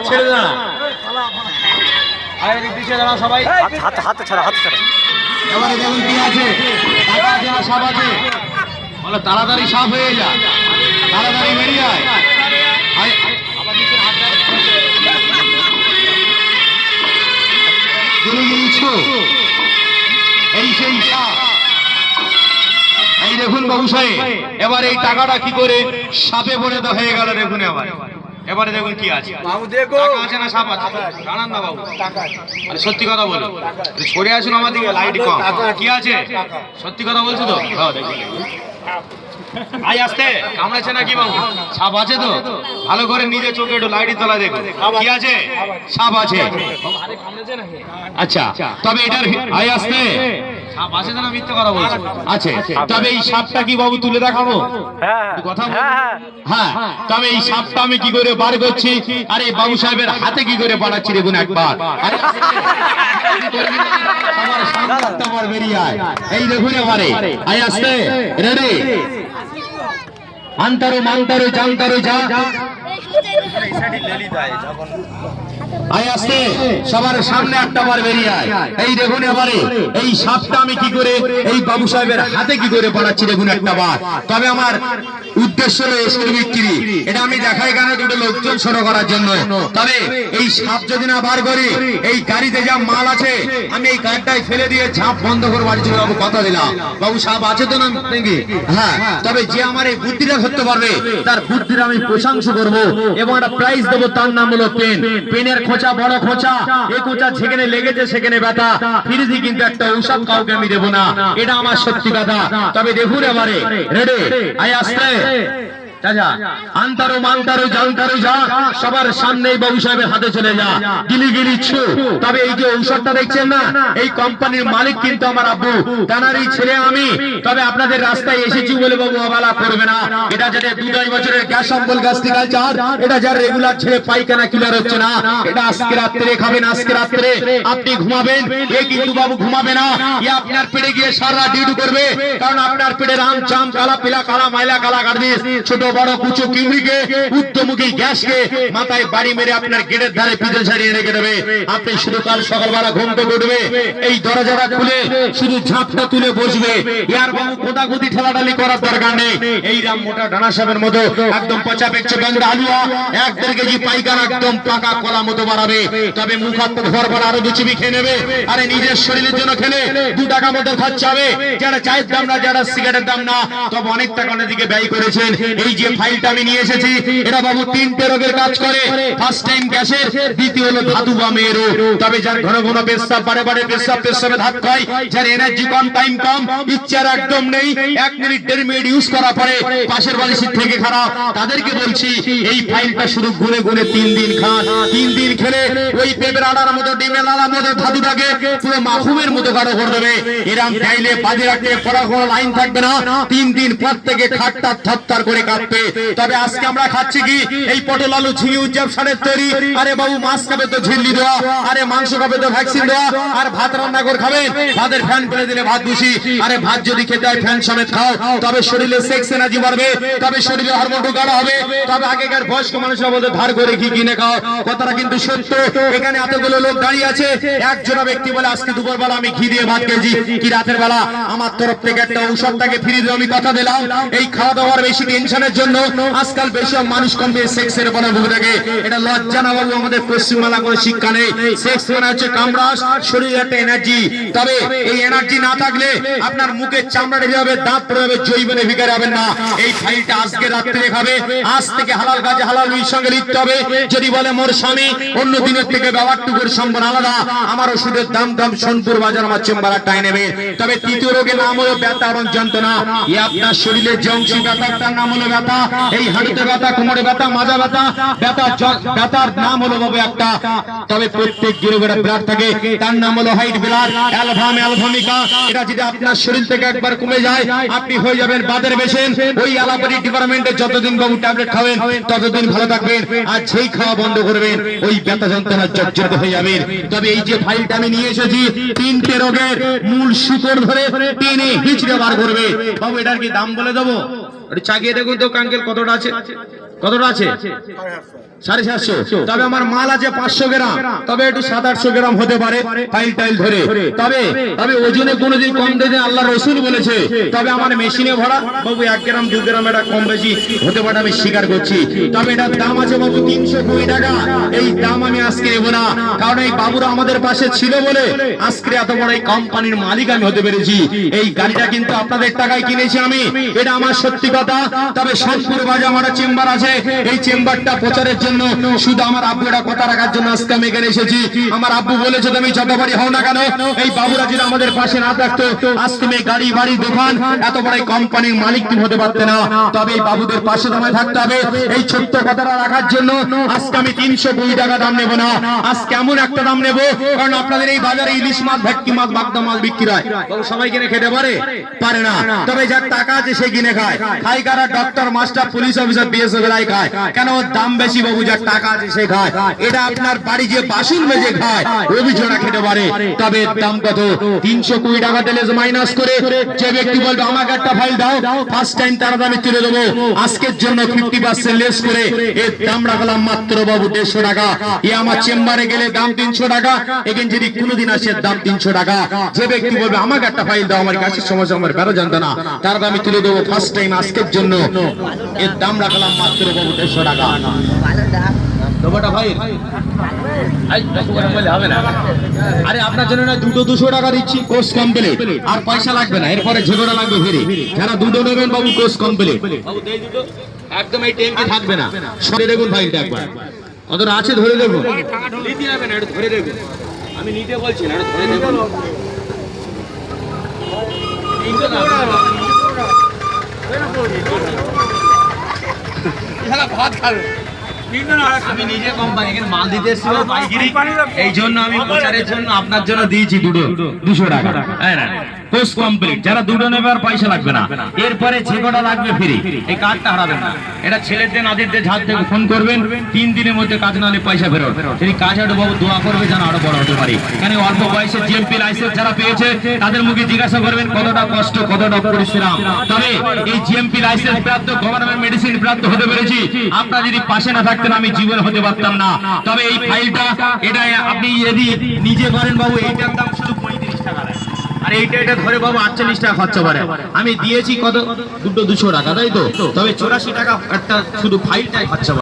ছেড়ে দে না। সবাই হাতে ছাড়া এবারে দেখুন কি আছে, টাকা আছে না সাপ আছে? বলে তাড়াতাড়ি সাপ হয়ে যা, তাড়াতাড়ি বেরিয়ে আয়। এই সেই সাপ। এই দেখুন বাবু সাহেব, এবার এই টাকাটা কি করে সাপে পরিণত হয়ে গেল দেখুন। এবারে দেখুন কি আছে, টাকা আছে না সাপ আছে? জানান না বাবু, আরে সত্যি কথা বলো, সরে আসুন আমার দিকে, লাইট কম। কি আছে সত্যি কথা বলছো তো? আই আসতে কামড়েছে নাকি বাবু? সাপ আছে তো? ভালো করে নিজে চোখে একটু লাইটের তলায় দেখো কি আছে। সাপ আছে। আচ্ছা, তবে এটার আই আসতে সাপ আছে না মিথ্যে কথা বলছো? আছে। তবে এই সাপটা কি বাবু তুলে দেখাবো? কথা হ্যাঁ, তবে এই সাপটা আমি কি করে বার করছি, আরে বাবু সাহেবের হাতে কি করে পাঠাচ্ছি দেখুন একবার। আমার বেরিয়ে আয়। এই দেখুন এবারে আই আসতে রেডি। আন্তারো মান্তারো জানতারো যা আয় আসতে সবার সামনে একটা বার বেরিয়ে আয়। এই দেখুন এবারে এই সাপটা আমি কি করে এই বাবু সাহেবের হাতে কি করে পাঠাচ্ছি দেখুন একটা বার। তবে আমার উদ্দেশ্য হলো এসের বিক্রি, এটা আমি দেখাই কেন, দুটো লোকজন সরো করার জন্য। তবে এই সাপ যদি না বার করি, এই গাড়িতে যা মাল আছে আমি এই গাড়িটাই ফেলে দিয়ে ঝাঁপ বন্ধ করে বাড়ি চলে যাবো, কথা দিলাম। বাবু সাপ আছে তো না নাকি? হ্যাঁ, তবে যে আমার এই বুদ্ধিটা ধরতে পারবে তার বুদ্ধির আমি প্রশংসা করবো এবং একটা প্রাইজ দেবো, তার নাম হলো পেন। পেনের খোঁচা বড় খোঁচা, এই খোঁচা যেখানে লেগেছে সেখানে ব্যথা, ফিরিজি কিন্তু একটা ঔষধ কাউকে আমি দেবো না, এটা আমার সত্যি কথা। তবে দেখুন এবারে রেডি আয় আসতে আন্তারো মান্তারো জানতারো যা সবার সামনে বাবু সাহেবের হাতে চলে যা, গিলি গিলি ছু। তবে এই যে ঔষধটা দেখছেন না, এই কোম্পানির মালিক কিন্তু আমার আব্বু, তানারই ছেলে আমি। তবে আপনাদের রাস্তায় এসেছি বলে বাবু অবহেলা করবে না, এটা যাতে 2-2 বছরের গ্যাস অম্বল গাছটিকালচার, এটা যার রেগুলার ছেড়ে পায়খানা ক্লিয়ার হচ্ছে না, এটা আজকে রাত্রে খাবেন, আজকে রাত্রে আপনি ঘুমাবেন, এ কিন্তু বাবু ঘুমাবে না, এ আপনার পেটে গিয়ে সারা ডিউটি করবে। কারণ আপনার পেটের আম চাম কালা পিলা কালা মাইলা কালা গার্দিস ছোট বড় কুচু কিমড়িকে উত্তমুখী গ্যাসকে মাথায় বাড়ি মেরে আপনার গেটের ধারে পিছনে ছাড়িয়ে রেখে দেবে। আপনি শুধু কাল সকালবেলা ঘুম থেকে উঠবে, এই দরজাটা খুলে শুধু ঝাঁপটা তুলে বসবে, ইয়ার বাবু কোদাকুদি ঠেলাঠালি করার দরকার নেই। এই রাম মোটা ডানা সাহেবের মতো একদম পচা পেচ্ছে গন্ধ আলুয়া 1-1.5 কেজি পাইকার একদম পাকা কলা মতো বাড়াবে। তবে মুখ হাত ঘর পর আরো 2 চিবি খেয়ে নেবে, আরে নিজের শরীরের জন্য খেলে 2 টাকা মতো খরচা হবে, যারা চায়ের দাম না, যারা সিগারেটের দাম না, তবে অনেক টাকা দিকে ব্যয় করেছেন। এই যে ফাইলটা আমি নিয়ে এসেছি, এটা বাবু 3টে রোগের কাজ করে। ফার্স্ট টাইম গ্যাসের, দ্বিতীয় হলো ধাতু বা মেরু। তবে যার ঘন ঘন পেশাব, বারে বারে পেশাবে ধাত খায়, যার এনার্জি কম, টাইম কম, ইচ্ছার একদম নেই, 1 মিনিট 1.5 মিনিট ইউজ করার পরে পাশের বালিশের থেকে খারাপ, তাদেরকে বলছি এই ফাইলটা শুধু গুনে গুনে 3 দিন খান। 3 দিন খেলে ওই পেঁপের আড়ার মতো, ডিমের আড়ার মতো ধাতুটাকে পুরো মাখুমের মতো গাঢ় করে দেবে। এরম চাইলে বাজে রাখতে পড়া কোনো লাইন থাকবে না, 3 দিন পর থেকে খাটটা থরথর করে কাঁপবে। তবে আজকে আমরা খাচ্ছি কি, এই পটল আলু ঝিঙে উজ্জাব সারের তৈরি। আরে বাবু মাছ খাবে তো ঝিল্লি দেওয়া, আরে মাংস খাবে তো ভ্যাকসিন দেওয়া, আর ভাত রান্না করে খাবেন, ভাতের ফ্যান ফেলে দিলে ভাত দূষি। আরে ভাত যদি খেতে হয় ফ্যান সমেত খাও, তবে শরীরে সেক্স এনার্জি বাড়বে, তবে শরীরে হরমোন গাঢ় হবে। তবে আগেকার বয়স্ক মানুষরা বলতে ধার করে কি কিনে খাও, কথাটা কিন্তু সত্য। এখানে এতগুলো লোক দাঁড়িয়ে আছে, একজন ব্যক্তি বলে আজকে দুপুরবেলা আমি ঘি দিয়ে ভাত খেয়েছি, কি রাতের বেলা আমার তরফ থেকে একটা ঔষধটাকে ফ্রি দিয়ে আমি কথা দিলাম। এই খাওয়া দাওয়ার বেশি টেনশনের জন্য আজকাল বেশি মানুষ কমবে সেক্সের বলে ভুগে থাকে। এটা লজ্জা না বাবু, আমাদের পশ্চিমবাংলা কোনো শিক্ষা নেই। সেক্স মানে হচ্ছে কামরাস, শরীরে একটা এনার্জি। তবে এই এনার্জি না থাকলে আপনার মুখের চামড়া ঢেলে যাবে, দাঁত পড়ে যাবে, জৈবনে ভিকার হবেন না। এই ফাইলটা আজকে রাত্রে খাবে, আজ থেকে হালাল কাজে হালাল মির সঙ্গে লিখতে হবে। যদি বলে মোর স্বামী অন্য দিনের থেকে ব্যবহারটুকুর সম্পূর্ণ আলাদা, আমার ওষুধের দাম সোনপুর বাজার আমার চেম্বার টাই নেবে। তবে তৃতীয় রোগের নাম হলো ব্যথা এবং যন্ত্রণা। এই আপনার শরীরের যে অংশ ব্যথা, তার নাম হলো ব্যথা। এই হাঁটুতে ব্যথা, কোমরে ব্যথা, মাজা ব্যথা, ব্যথার নাম হলো বাবু একটা। তবে প্রত্যেক রোগের ব্লাড থাকে, তার নাম হলো হাইট ব্লাড, অ্যালভামিকা। এটা যদি আপনার শরীর থেকে একবার কমে যায়, আপনি হয়ে যাবেন বাদের পেশেন্ট। ওই অ্যালোপ্যাথি ডিপার্টমেন্টে যতদিন বাবু ট্যাবলেট খাবেন ততদিন ভালো থাকবেন, আর যেই খাওয়া বন্ধ করবেন ওই ব্যথা যন্ত্রণা জর্জরিত হয়ে যাবেন। তবে এই যে ফাইলটা আমি নিয়ে এসেছি, 3টে রোগের মূল শিকড় ধরে টেনে হিচড়ে বার করবে। বাবু এটার কি দাম বলে দেবো? একটু চাগিয়ে দেখুন তো কাঙ্কেল কতটা আছে, কতটা আছে? 750। তবে আমার মাল আছে 500 গ্রাম, তবে একটু 700-800 গ্রাম হতে পারে ফাইল টাইল ধরে। তবে তবে ওজনে কোনোদিন কম দিতে আল্লাহ রসুল বলেছে। তবে আমার মেশিনে ভরা বাবু 1 গ্রাম 2 গ্রাম এটা কম বেশি হতে পারে, আমি স্বীকার করছি। তবে এটার দাম আছে বাবু 320 টাকা। এই দাম আমি আজকে নেব না, কারণ এই বাবুরা আমাদের পাশে ছিল বলে আজকে এত বড় এই কোম্পানির মালিক আমি হতে পেরেছি। এই গাড়িটা কিন্তু আপনাদের টাকায় কিনেছি আমি, এটা আমার সত্যি কথা। তবে সোনপুর বাজার আমার চেম্বার আছে, এই চেম্বারটা প্রচারের জন্য শুধু আমার আব্বুরা কথা রাখার জন্য আজকে আমি এখানে এসেছি। আমার আব্বু বলেছে তুমি যতবারই হও না কেন, এই বাবুরা যদি আমাদের পাশে না থাকতো আজ তুমি গাড়ি বাড়ি দোকান এত বড় কোম্পানির মালিক তুমি হতে পারতে না। তবে এই বাবুদের পাশে তোমায় থাকতে হবে। এই ছোট্ট কথাটা রাখার জন্য আজকে আমি 320 টাকা দাম নেব না, আজকে এমন একটা দাম নেব, কারণ আপনাদের এই বাজারে ইলিশ মাছ ভেটকি মাছ বাগদা মাছ বিক্রি হয়, সবাই কিনে খেতে পারে পারে না। তবে যার টাকা আছে সে কিনে খায়, খাই কারা? Doctor, master, police officer, BSF এরাই খায়। কেন? দাম বেশি বাবু, যার টাকা আছে সে খায়। এটা আপনার বাড়ি যে বাসন মেজে খায় অভিযোগটা খেতে পারে। তবে দাম কত? 320 টাকা তেলে মাইনাস করে যে ব্যক্তি বলবে আমাকে একটা ফাইল দাও, ফার্স্ট টাইম তার দামে তুলে দেবো। আজকের জন্য 50% লেস করে এর দাম রাখলাম মাত্র বাবু 150 টাকা। এ আমার চেম্বারে গেলে দাম 300 টাকা, এখানে যদি কোনোদিন আসে দাম 300 টাকা। যে ব্যক্তি বলবে আমাকে একটা ফাইল দাও, আমার কাছে সমস্যা, আমার বেরো জানতো না, তার দামে তুলে দেবো ফার্স্ট টাইম আজকের জন্য। এর দাম রাখলাম মাত্র বাবু 150 টাকা। আরে আপনার জন্য না দুটো 200 টাকা দিচ্ছি, কোর্স কমপ্লিট, আর পয়সা লাগবে না, এরপরে ঝগড়া লাগবে ফিরে। যারা দুটো নেবেন বাবু কোর্স কমপ্লিট, বাবু দেই দুটো, একদম এই টেমকি থাকবে না। সরে দেখুন ফাইলটা একবার কতটা আছে, ধরে দেখুন, নিতে হবে না, এটা ধরে দেখুন, আমি নিতে বলছি না, এটা ধরে দেখুন। ভাত খাবে, আমি নিজে কোম্পানি এখানে মাল দিতে এসেছি পাইকারি, এই জন্য আমি প্রচারের জন্য আপনার জন্য দিয়েছি দুটো 200 টাকা। হ্যাঁ না, কোর্স কমপ্লিট, যারা দুটো নেবে আর পয়সা লাগবে না, এরপরে যে কটা লাগবে ফ্রি। এই কার্ডটা হারাবেন না, এটা ছেলেদের নাদিরদের হাত থেকে ফোন করবেন, 3 দিনের মধ্যে কাজ না হলে পয়সা ফেরত। যদি কাজ আরো বাবু দোয়া করবে যেন আরো বড় হতে পারে। কারণ অল্প বয়সে জিএমপি লাইসেন্স যারা পেয়েছে তাদের মুখে জিজ্ঞাসা করবেন কতটা কষ্ট, কতটা পরিশ্রম। তবে এই জিএমপি লাইসেন্স প্রাপ্ত, গভর্নমেন্ট মেডিসিন প্রাপ্ত হতে পেরেছি। আপনারা যদি পাশে না থাকতেন আমি জীবন হতে পারতাম না। তবে এই ফাইলটা এটা আপনি যদি নিজে করেন বাবু, এইটার দাম শুধু 35 টাকা, আর এইটা ধরে বাবু 48 টাকা খরচা করে। আমি দিয়েছি কত? দুটো 200 টাকা, তাই তো? তবে 84 টাকা একটা শুধু ফাইলটাই খরচা।